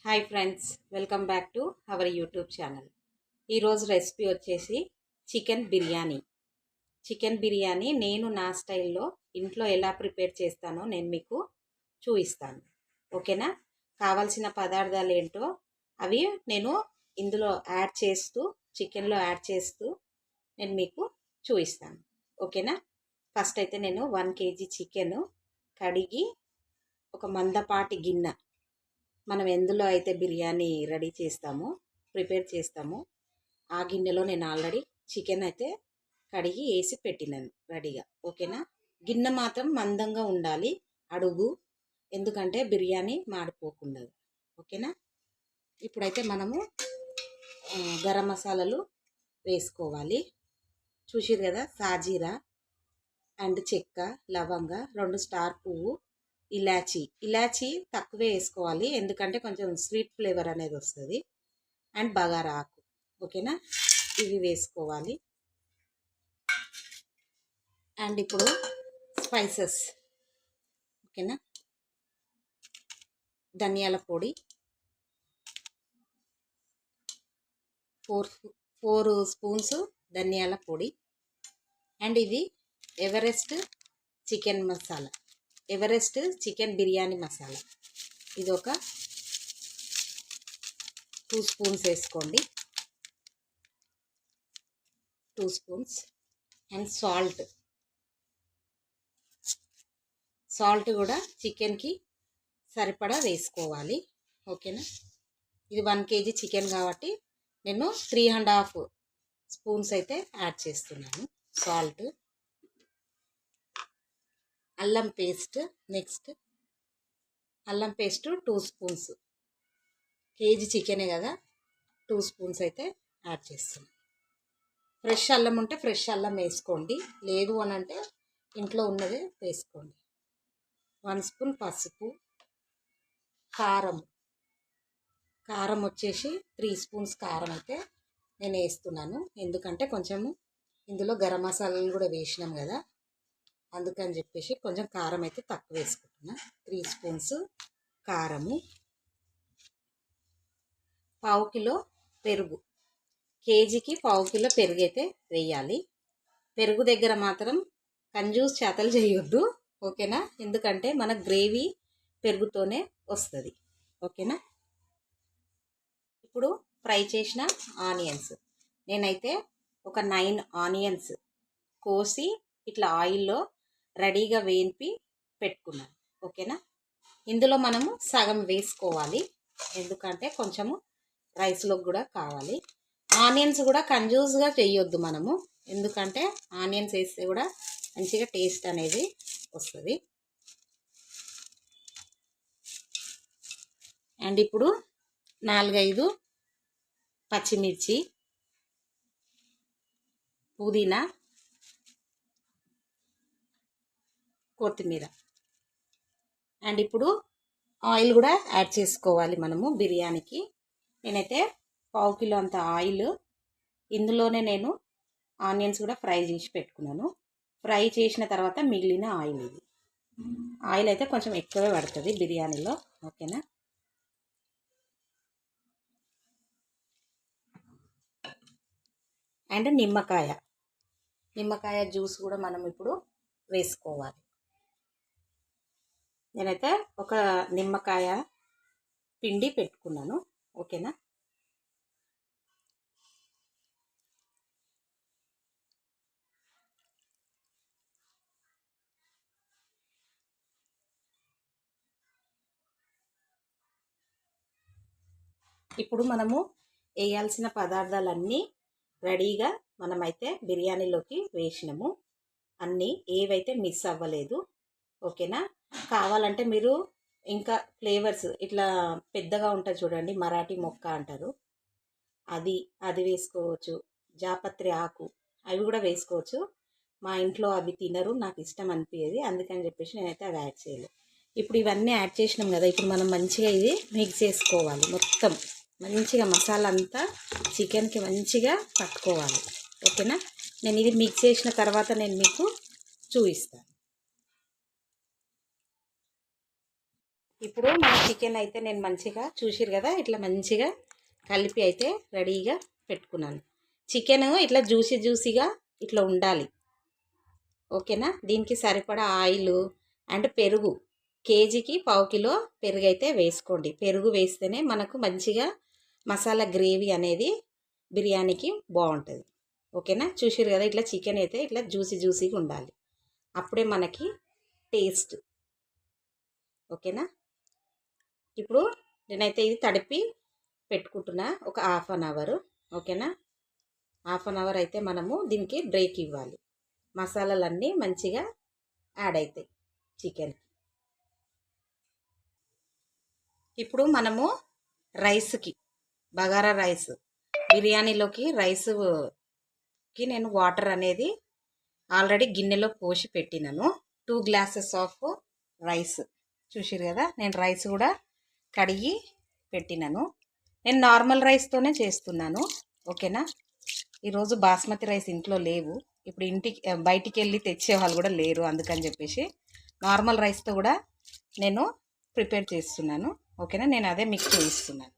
Hi friends, welcome back to our YouTube channel. ఈరోజు recipe వచ్చేసి chicken biryani. Chicken biryani నేను నా స్టైల్లో ఇంట్లో ఎలా ప్రిపేర్ చేస్తానో నేను మీకు చూపిస్తాను. ఓకేనా? కావాల్సిన పదార్థాలు ఏంటో అవి నేను ఇందులో యాడ్ చేస్తూ చికెన్లో యాడ్ చేస్తూ నేను మీకు చూపిస్తాను. ఓకేనా? ఫస్ట్ అయితే నేను 1 kg చికెన్ కడిగి ఒక మందపాటి గిన్నె, మనం ఎందులో అయితే బిర్యానీ రెడీ చేస్తామో ప్రిపేర్ చేస్తామో ఆ గిన్నెలో నేను ఆల్రెడీ చికెన్ అయితే కడిగి వేసి పెట్టినాను రెడీగా. ఓకేనా? గిన్నె మాత్రం మందంగా ఉండాలి అడుగు, ఎందుకంటే బిర్యానీ మాడిపోకుండా. ఓకేనా? ఇప్పుడైతే మనము గరం మసాలాలు వేసుకోవాలి. చూసిరు కదా, సాజీరా అండ్ చెక్క, లవంగ, 2 స్టార్ పువ్వు, ఇలాచీ తక్కువే వేసుకోవాలి, ఎందుకంటే కొంచెం స్వీట్ ఫ్లేవర్ అనేది వస్తుంది. అండ్ బగారా ఆకు. ఓకేనా? ఇవి వేసుకోవాలి. అండ్ ఇప్పుడు స్పైసెస్. ఓకేనా? ధనియాల పొడి 4 స్పూన్స్ ధనియాల పొడి. అండ్ ఇది Everest chicken masala, Everest chicken biryani masala. ఇది ఒక 2 స్పూన్స్ వేసుకోండి, 2 స్పూన్స్. అండ్ సాల్ట్ కూడా చికెన్కి సరిపడా వేసుకోవాలి. ఓకేనా? ఇది 1 kg చికెన్ కాబట్టి నేను 3.5 స్పూన్స్ అయితే యాడ్ చేస్తున్నాను సాల్ట్. అల్లం పేస్ట్, నెక్స్ట్ అల్లం పేస్ట్ 2 స్పూన్స్. కేజీ చికెనే కదా, 2 స్పూన్స్ అయితే యాడ్ చేస్తున్నాను. ఫ్రెష్ అల్లం ఉంటే ఫ్రెష్ అల్లం వేసుకోండి, లేదు అని అంటే ఇంట్లో ఉన్నది వేసుకోండి. 1 స్పూన్ పసుపు. కారం వచ్చేసి 3 స్పూన్స్ కారం అయితే నేను వేస్తున్నాను, ఎందుకంటే కొంచెము ఇందులో గరం మసాలాలు కూడా వేసినాం కదా, అందుకని చెప్పేసి కొంచెం కారం అయితే తక్కువ వేసుకుంటున్నా. 3 స్పూన్స్ కారము. 1/2 కిలో పెరుగు, కేజీకి 1/2 కిలో పెరుగు అయితే వేయాలి. పెరుగు దగ్గర మాత్రం కంజూస్ చేతలు చేయొద్దు. ఓకేనా? ఎందుకంటే మన గ్రేవీ పెరుగుతోనే వస్తుంది. ఓకేనా? ఇప్పుడు ఫ్రై చేసిన ఆనియన్స్, నేనైతే ఒక 9 ఆనియన్స్ కోసి ఇట్లా ఆయిల్లో రెడీగా వేయింపి పెట్టుకున్నాను. ఓకేనా? ఇందులో మనము సగం వేసుకోవాలి, ఎందుకంటే కొంచెము రైస్లోకి కూడా కావాలి. ఆనియన్స్ కూడా కంజూస్గా చేయొద్దు మనము, ఎందుకంటే ఆనియన్స్ వేస్తే కూడా మంచిగా టేస్ట్ అనేది వస్తుంది. అండ్ ఇప్పుడు 4-5 పచ్చిమిర్చి, పుదీనా, కొత్తిమీర. అండ్ ఇప్పుడు ఆయిల్ కూడా యాడ్ చేసుకోవాలి మనము బిర్యానీకి. నేనైతే 1/2 కిలో అంత ఆయిల్, ఇందులోనే నేను ఆనియన్స్ కూడా ఫ్రై చేసి పెట్టుకున్నాను. ఫ్రై చేసిన తర్వాత మిగిలిన ఆయిల్ ఇది. ఆయిల్ అయితే కొంచెం ఎక్కువే పడుతుంది బిర్యానీలో. ఓకేనా? అండ్ నిమ్మకాయ జ్యూస్ కూడా మనం ఇప్పుడు వేసుకోవాలి. నేనైతే ఒక నిమ్మకాయ పిండి పెట్టుకున్నాను. ఓకేనా? ఇప్పుడు మనము వేయాల్సిన పదార్థాలన్నీ రెడీగా మనమైతే బిర్యానీలోకి వేసినాము. అన్నీ ఏవైతే మిస్ అవ్వలేదు. ఓకేనా? కావాలంటే మీరు ఇంకా ఫ్లేవర్స్ ఇట్లా పెద్దగా ఉంటుంది చూడండి, మరాఠీ మొక్క అంటారు, అది వేసుకోవచ్చు. జాపత్రి ఆకు అవి కూడా వేసుకోవచ్చు. మా ఇంట్లో అవి తినరు, నాకు ఇష్టం అనిపించేది, అందుకని చెప్పేసి నేనైతే అవి యాడ్ చేయలేదు. ఇప్పుడు ఇవన్నీ యాడ్ చేసినాం కదా, ఇప్పుడు మనం మంచిగా ఇది మిక్స్ చేసుకోవాలి. మొత్తం మంచిగా మసాలా అంతా చికెన్కి మంచిగా పట్టుకోవాలి. ఓకేనా? నేను ఇది మిక్స్ చేసిన తర్వాత నేను మీకు చూపిస్తాను. ఇప్పుడు మన చికెన్ అయితే నేను మంచిగా చూసిరు కదా, ఇట్లా మంచిగా కలిపి అయితే రెడీగా పెట్టుకున్నాను. చికెన్ ఇట్లా జ్యూసీగా ఇట్లా ఉండాలి. ఓకేనా. దీనికి సరిపడా ఆయిల్ అండ్ పెరుగు, కేజీకి 1/2 కిలో పెరుగు అయితే వేసుకోండి. పెరుగు వేస్తేనే మనకు మంచిగా మసాలా గ్రేవీ అనేది బిర్యానీకి బాగుంటుంది. ఓకేనా. చూసిరు కదా, ఇట్లా చికెన్ అయితే ఇట్లా జ్యూసీగా ఉండాలి. అప్పుడే మనకి టేస్ట్. ఓకేనా. ఇప్పుడు నేనైతే ఇది తడిపి పెట్టుకుంటున్నా ఒక 1/2 అవర్. ఓకేనా. 1/2 అవర్ అయితే మనము దీనికి బ్రేక్ ఇవ్వాలి. మసాలాలన్నీ మంచిగా యాడ్ అవుతాయి చికెన్. ఇప్పుడు మనము రైస్కి, బగారా రైస్ బిర్యానీలోకి రైస్కి నేను వాటర్ అనేది ఆల్రెడీ గిన్నెలో పోసి పెట్టినాను. 2 గ్లాసెస్ ఆఫ్ రైస్. చూసిరు కదా, నేను రైస్ కూడా కడిగి పెట్టినాను. నేను నార్మల్ రైస్తోనే చేస్తున్నాను. ఓకేనా. ఈరోజు బాస్మతి రైస్ ఇంట్లో లేవు. ఇప్పుడు బయటికి వెళ్ళి తెచ్చే వాళ్ళు కూడా లేరు. అందుకని చెప్పేసి నార్మల్ రైస్తో కూడా నేను ప్రిపేర్ చేస్తున్నాను. ఓకేనా. నేను అదే మీకు చూపిస్తున్నాను.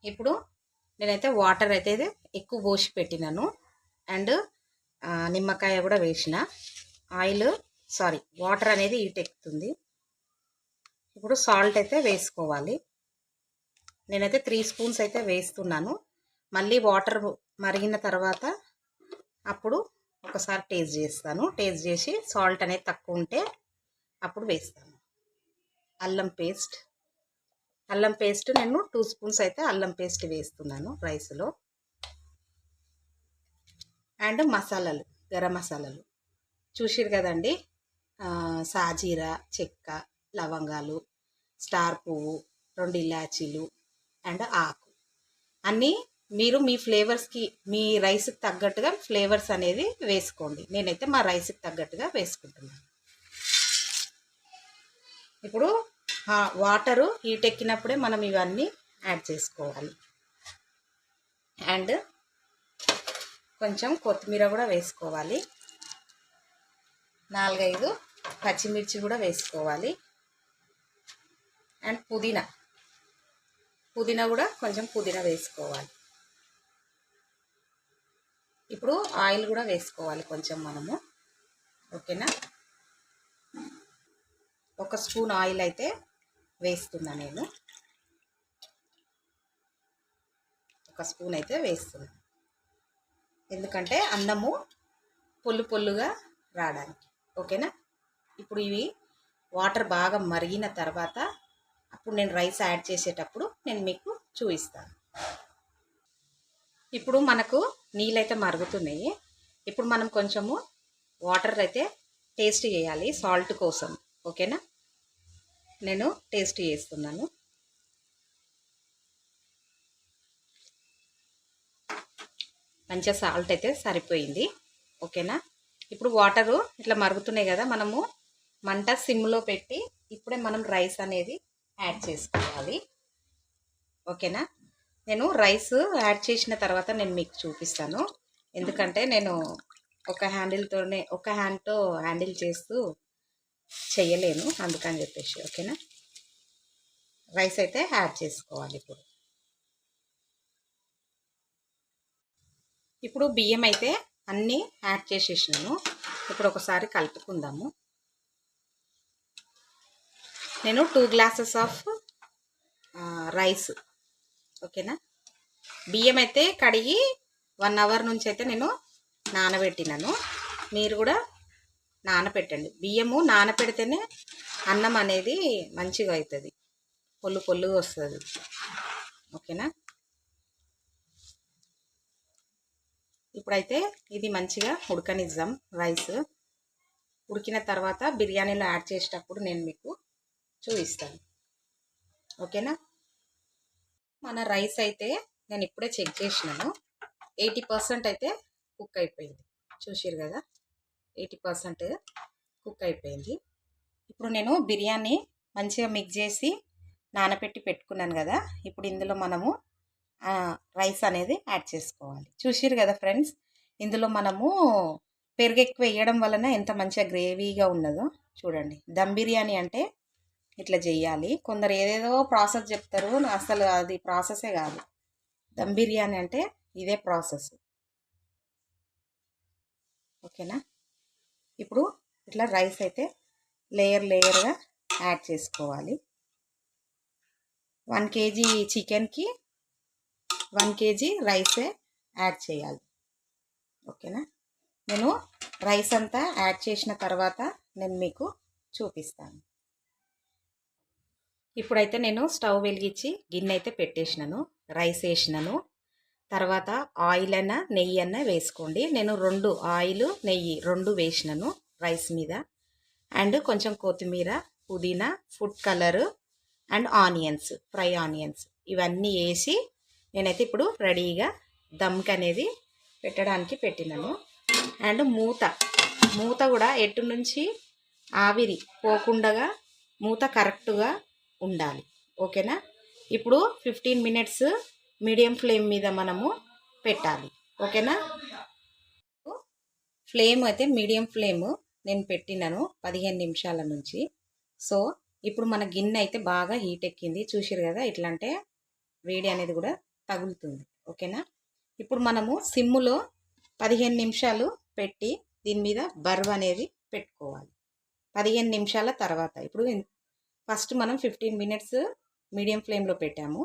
ఇప్పుడు నేనైతే వాటర్ అయితే ఎక్కువ పోసి పెట్టినాను. అండ్ నిమ్మకాయ కూడా వేసిన. వాటర్ అనేది హీట్ ఎక్కుతుంది. ఇప్పుడు సాల్ట్ అయితే వేసుకోవాలి. నేనైతే 3 స్పూన్స్ అయితే వేస్తున్నాను. మళ్ళీ వాటర్ మరిగిన తర్వాత అప్పుడు ఒకసారి టేస్ట్ చేస్తాను. టేస్ట్ చేసి సాల్ట్ అనేది తక్కువ ఉంటే అప్పుడు వేస్తాను. అల్లం పేస్ట్ నేను 2 స్పూన్స్ అయితే అల్లం పేస్ట్ వేస్తున్నాను రైస్లో. అండ్ మసాలాలు, గరం మసాలాలు చూసిరు కదండి. సాజీరా, చెక్క, లవంగాలు, స్టార్ పువ్వు, 2 ఇలాచీలు అండ్ ఆకు అన్నీ మీరు మీ ఫ్లేవర్స్కి, మీ రైస్కి తగ్గట్టుగా ఫ్లేవర్స్ అనేది వేసుకోండి. నేనైతే మా రైస్కి తగ్గట్టుగా వేసుకుంటున్నాను. ఇప్పుడు వాటరు హీట్ ఎక్కినప్పుడే మనం ఇవన్నీ యాడ్ చేసుకోవాలి. అండ్ కొంచెం కొత్తిమీర కూడా వేసుకోవాలి. 4-5 పచ్చిమిర్చి కూడా వేసుకోవాలి. అండ్ పుదీనా కూడా కొంచెం పుదీనా వేసుకోవాలి. ఇప్పుడు ఆయిల్ కూడా వేసుకోవాలి కొంచెం మనము. ఓకేనా. 1 స్పూన్ ఆయిల్ అయితే వేస్తున్నా నేను. 1 స్పూన్ అయితే వేస్తున్నా. ఎందుకంటే అన్నము పొల్లుగా రావడానికి. ఓకేనా. ఇప్పుడు ఇవి వాటర్ బాగా మరిగిన తర్వాత అప్పుడు నేను రైస్ యాడ్ చేసేటప్పుడు నేను మీకు చూపిస్తాను. ఇప్పుడు మనకు నీళ్ళైతే మరుగుతున్నాయి. ఇప్పుడు మనం కొంచెము వాటర్ అయితే టేస్ట్ చేయాలి సాల్ట్ కోసం. ఓకేనా. నేను టేస్ట్ చేస్తున్నాను. మంచిగా సాల్ట్ అయితే సరిపోయింది. ఓకేనా. ఇప్పుడు వాటరు ఇట్లా మరుగుతున్నాయి కదా, మనము మంట సిమ్లో పెట్టి ఇప్పుడే మనం రైస్ అనేది యాడ్ చేసుకోవాలి. ఓకేనా. నేను రైస్ యాడ్ చేసిన తర్వాత నేను మీకు చూపిస్తాను. ఎందుకంటే నేను ఒక హ్యాండ్తో హ్యాండిల్ చేస్తూ చేయలేను, అందుకని చెప్పేసి. ఓకేనా. రైస్ అయితే యాడ్ చేసుకోవాలి. ఇప్పుడు బియ్యం అయితే అన్నీ యాడ్ చేసేసినాను. ఇప్పుడు ఒకసారి కలుపుకుందాము. నేను 2 గ్లాసెస్ ఆఫ్ రైస్. ఓకేనా. బియ్యం అయితే కడిగి 1 అవర్ నుంచి అయితే నేను నానబెట్టినాను. మీరు కూడా నానబెట్టండి. బియ్యము నానబెడితేనే అన్నం అనేది మంచిగా అవుతుంది, పొల్లుగా వస్తుంది. ఓకేనా. ఇప్పుడైతే ఇది మంచిగా ఉడకనిద్దాం. రైస్ ఉడికిన తర్వాత బిర్యానీలో యాడ్ చేసేటప్పుడు నేను మీకు చూపిస్తాను. ఓకేనా. మన రైస్ అయితే నేను ఇప్పుడే చెక్ చేసినాను. 80% అయితే కుక్ అయిపోయింది. చూసిరు కదా, 80% కుక్ అయిపోయింది. ఇప్పుడు నేను బిర్యానీ మంచిగా మిక్స్ చేసి నానబెట్టి పెట్టుకున్నాను కదా. ఇప్పుడు ఇందులో మనము రైస్ అనేది యాడ్ చేసుకోవాలి. చూసిరు కదా ఫ్రెండ్స్, ఇందులో మనము పెరుగు ఎక్కువ వేయడం వలన ఎంత మంచిగా గ్రేవీగా ఉన్నదో చూడండి. దమ్ బిర్యానీ అంటే ఇట్లా చేయాలి. కొందరు ఏదేదో ప్రాసెస్ చెప్తారు, అసలు అది ప్రాసెసే కాదు. దమ్ బిర్యానీ అంటే ఇదే ప్రాసెస్. ఓకేనా. ఇప్పుడు ఇట్లా రైస్ అయితే లేయర్గా యాడ్ చేసుకోవాలి. 1 kg చికెన్కి 1 kg రైసే యాడ్ చేయాలి. ఓకేనా. నేను రైస్ అంతా యాడ్ చేసిన తర్వాత నేను మీకు చూపిస్తాను. ఇప్పుడైతే నేను స్టవ్ వెలిగించి గిన్నె అయితే పెట్టేసినాను, రైస్ వేసినాను. తర్వాత ఆయిల్ అన్న నెయ్యి అన్న వేసుకోండి. నేను 2 ఆయిల్ నెయ్యి 2 వేసినాను రైస్ మీద. అండ్ కొంచెం కొత్తిమీర, పుదీనా, food colour and onions, fry onions ఇవన్నీ వేసి నేనైతే ఇప్పుడు రెడీగా దమ్కి అనేది పెట్టడానికి పెట్టినాను. అండ్ మూత కూడా ఎటు నుంచి ఆవిరి పోకుండా మూత కరెక్ట్గా ఉండాలి. ఓకేనా. ఇప్పుడు 15 minutes మీడియం ఫ్లేమ్ మీద మనము పెట్టాలి. ఓకేనా. ఫ్లేమ్ అయితే మీడియం ఫ్లేమ్ నేను పెట్టినాను 15 నిమిషాల నుంచి. సో ఇప్పుడు మన గిన్నె అయితే బాగా హీట్ ఎక్కింది, చూసిరు కదా. ఇట్లా అంటే వేడి అనేది కూడా తగులుతుంది. ఓకేనా. ఇప్పుడు మనము సిమ్ములో 15 నిమిషాలు పెట్టి దీని మీద బర్వ్ అనేది పెట్టుకోవాలి. 15 నిమిషాల తర్వాత ఇప్పుడు ఫస్ట్ మనం 15 minutes మీడియం ఫ్లేమ్లో పెట్టాము.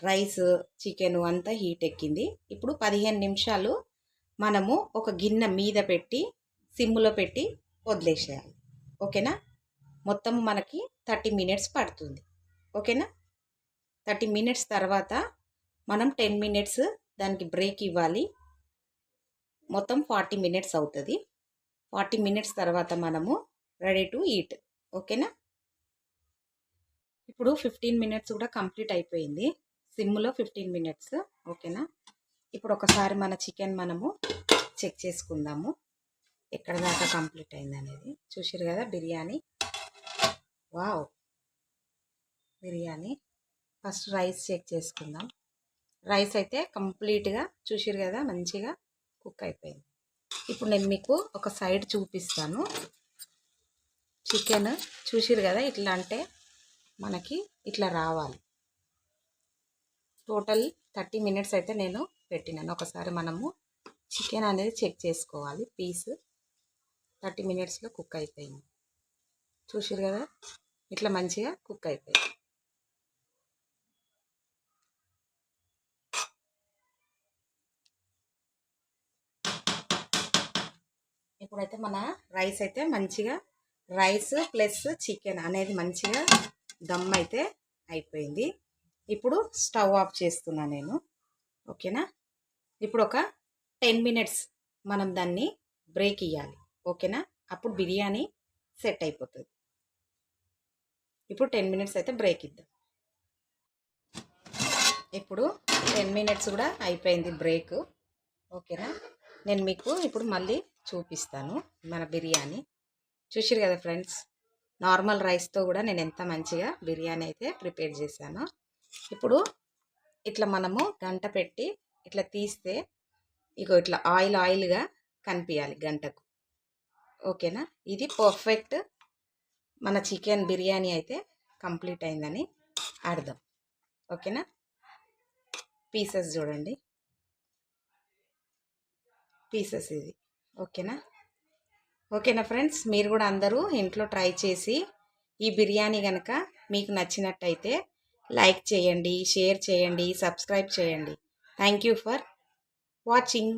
రైస్ చికెన్ అంతా హీట్ ఎక్కింది. ఇప్పుడు 15 నిమిషాలు మనము ఒక గిన్నె మీద పెట్టి సిమ్లో పెట్టి వదిలేసేయాలి. ఓకేనా. మొత్తం మనకి 30 minutes పడుతుంది. ఓకేనా. 30 minutes తర్వాత మనం 10 minutes దానికి బ్రేక్ ఇవ్వాలి. మొత్తం 40 minutes అవుతుంది. 40 minutes తర్వాత మనము రెడీ టు ఈట్. ఓకేనా. ఇప్పుడు 15 minutes కూడా కంప్లీట్ అయిపోయింది. సిమ్లో 15 minutes. ఓకేనా. ఇప్పుడు ఒకసారి మన చికెన్ మనము చెక్ చేసుకుందాము ఎక్కడ దాకా కంప్లీట్ అయింది అనేది. చూసిరు కదా biryani. Wow, biryani. First rice check చేసుకుందాం. రైస్ అయితే కంప్లీట్గా చూసిరు కదా మంచిగా కుక్ అయిపోయింది. ఇప్పుడు నేను మీకు ఒక సైడ్ చూపిస్తాను. చికెన్ చూసిరు కదా, ఇట్లా అంటే మనకి ఇట్లా రావాలి. టోటల్ 30 minutes అయితే నేను పెట్టినాను. ఒకసారి మనము చికెన్ అనేది చెక్ చేసుకోవాలి. పీస్ 30 minutesలో కుక్ అయిపోయింది. చూసిరు కదా ఇట్లా మంచిగా కుక్ అయిపోయింది. ఇప్పుడైతే మన రైస్ అయితే మంచిగా రైస్ ప్లస్ చికెన్ అనేది మంచిగా దమ్ అయితే అయిపోయింది. ఇప్పుడు స్టవ్ ఆఫ్ చేస్తున్నా నేను. ఓకేనా. ఇప్పుడు ఒక 10 minutes మనం దాన్ని బ్రేక్ ఇవ్వాలి. ఓకేనా. అప్పుడు బిర్యానీ సెట్ అయిపోతుంది. ఇప్పుడు 10 minutes అయితే బ్రేక్ ఇద్దాం. ఇప్పుడు 10 minutes కూడా అయిపోయింది బ్రేక్. ఓకేనా. నేను మీకు ఇప్పుడు మళ్ళీ చూపిస్తాను మన బిర్యానీ. చూసిరు కదా ఫ్రెండ్స్, నార్మల్ రైస్తో కూడా నేను ఎంత మంచిగా బిర్యానీ అయితే ప్రిపేర్ చేశాను. ఇప్పుడు ఇట్లా మనము గంట పెట్టి ఇట్లా తీస్తే ఇగో ఇట్లా ఆయిల్గా కనిపించాలి గంటకు. ఓకేనా. ఇది పర్ఫెక్ట్ మన చికెన్ బిర్యానీ అయితే కంప్లీట్ అయిందని అర్థం. ఓకేనా. పీసెస్ చూడండి, పీసెస్ ఇది. ఓకేనా. ఓకేనా ఫ్రెండ్స్, మీరు కూడా అందరూ ఇంట్లో ట్రై చేసి ఈ బిర్యానీ కనుక మీకు నచ్చినట్టయితే లైక్ చేయండి, షేర్ చేయండి, సబ్స్క్రైబ్ చేయండి. Thank you for watching.